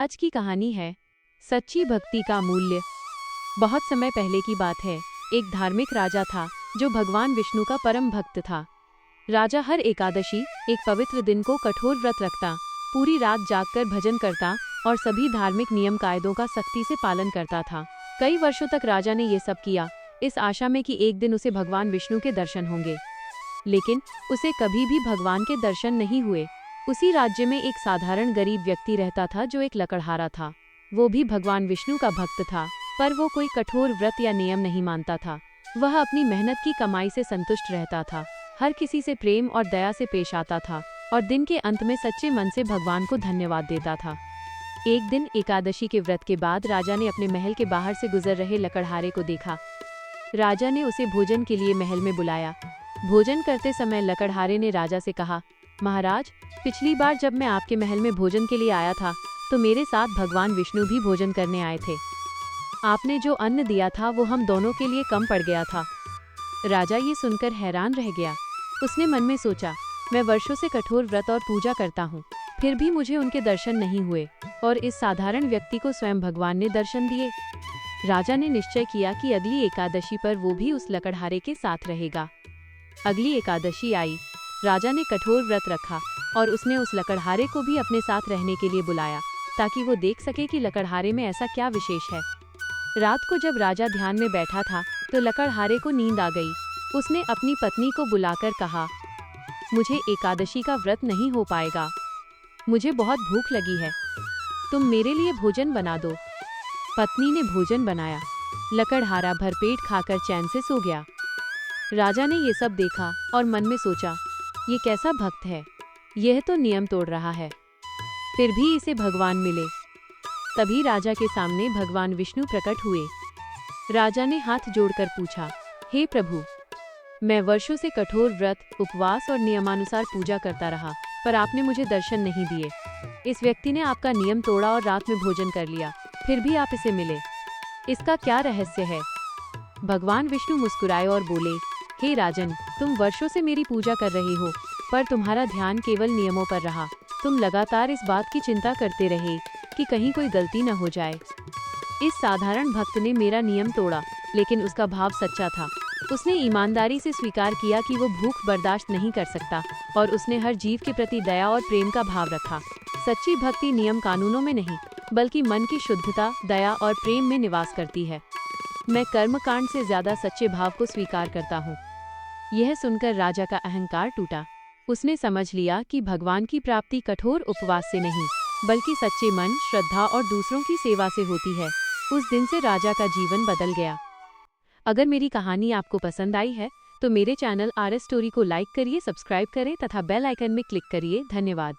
आज की कहानी है सच्ची भक्ति का मूल्य। बहुत समय पहले की बात है। एक धार्मिक राजा था जो भगवान विष्णु का परम भक्त था। राजा हर एकादशी, एक पवित्र दिन को कठोर व्रत रखता, पूरी रात जागकर भजन करता और सभी धार्मिक नियम कायदों का सख्ती से पालन करता था। कई वर्षों तक राजा ने ये सब किया, इस आशा में कि एक दिन उसे भगवान विष्णु के दर्शन होंगे। लेकिन उसे कभी भी भगवान के दर्शन नहीं हुए। उसी राज्य में एक साधारण गरीब व्यक्ति रहता था जो एक लकड़हारा था। वो भी भगवान विष्णु का भक्त था, पर वो कोई कठोर व्रत या नियम नहीं मानता था। वह अपनी मेहनत की कमाई से संतुष्ट रहता था, हर किसी से प्रेम और दया से पेश आता था और दिन के अंत में सच्चे मन से भगवान को धन्यवाद देता था। एक दिन एकादशी के व्रत के बाद राजा ने अपने महल के बाहर से गुजर रहे लकड़हारे को देखा। राजा ने उसे भोजन के लिए महल में बुलाया। भोजन करते समय लकड़हारे ने राजा से कहा, महाराज, पिछली बार जब मैं आपके महल में भोजन के लिए आया था तो मेरे साथ भगवान विष्णु भी भोजन करने आए थे। आपने जो अन्न दिया था वो हम दोनों के लिए कम पड़ गया था। राजा ये सुनकर हैरान रह गया। उसने मन में सोचा, मैं वर्षों से कठोर व्रत और पूजा करता हूँ, फिर भी मुझे उनके दर्शन नहीं हुए और इस साधारण व्यक्ति को स्वयं भगवान ने दर्शन दिए। राजा ने निश्चय किया कि अगली एकादशी पर वो भी उस लकड़हारे के साथ रहेगा। अगली एकादशी आई। राजा ने कठोर व्रत रखा और उसने उस लकड़हारे को भी अपने साथ रहने के लिए बुलाया ताकि वो देख सके कि लकड़हारे में ऐसा क्या विशेष है। रात को जब राजा ध्यान में बैठा था तो लकड़हारे को नींद आ गई। उसने अपनी पत्नी को बुलाकर कहा, मुझे एकादशी का व्रत नहीं हो पाएगा, मुझे बहुत भूख लगी है, तुम मेरे लिए भोजन बना दो। पत्नी ने भोजन बनाया। लकड़हारा भरपेट खाकर चैन से सो गया। राजा ने ये सब देखा और मन में सोचा, ये कैसा भक्त है, यह तो नियम तोड़ रहा है, फिर भी इसे भगवान मिले। तभी राजा के सामने भगवान विष्णु प्रकट हुए। राजा ने हाथ जोड़कर पूछा, हे प्रभु, मैं वर्षों से कठोर व्रत, उपवास और नियमानुसार पूजा करता रहा, पर आपने मुझे दर्शन नहीं दिए। इस व्यक्ति ने आपका नियम तोड़ा और रात में भोजन कर लिया, फिर भी आप इसे मिले, इसका क्या रहस्य है? भगवान विष्णु मुस्कुराए और बोले, हे राजन, तुम वर्षों से मेरी पूजा कर रहे हो, पर तुम्हारा ध्यान केवल नियमों पर रहा। तुम लगातार इस बात की चिंता करते रहे कि कहीं कोई गलती न हो जाए। इस साधारण भक्त ने मेरा नियम तोड़ा, लेकिन उसका भाव सच्चा था। उसने ईमानदारी से स्वीकार किया कि वो भूख बर्दाश्त नहीं कर सकता और उसने हर जीव के प्रति दया और प्रेम का भाव रखा। सच्ची भक्ति नियम कानूनों में नहीं, बल्कि मन की शुद्धता, दया और प्रेम में निवास करती है। मैं कर्मकांड से ज्यादा सच्चे भाव को स्वीकार करता हूँ। यह सुनकर राजा का अहंकार टूटा। उसने समझ लिया कि भगवान की प्राप्ति कठोर उपवास से नहीं, बल्कि सच्चे मन, श्रद्धा और दूसरों की सेवा से होती है। उस दिन से राजा का जीवन बदल गया। अगर मेरी कहानी आपको पसंद आई है तो मेरे चैनल RS स्टोरी को लाइक करिए, सब्सक्राइब करें तथा बेल आइकन में क्लिक करिए। धन्यवाद।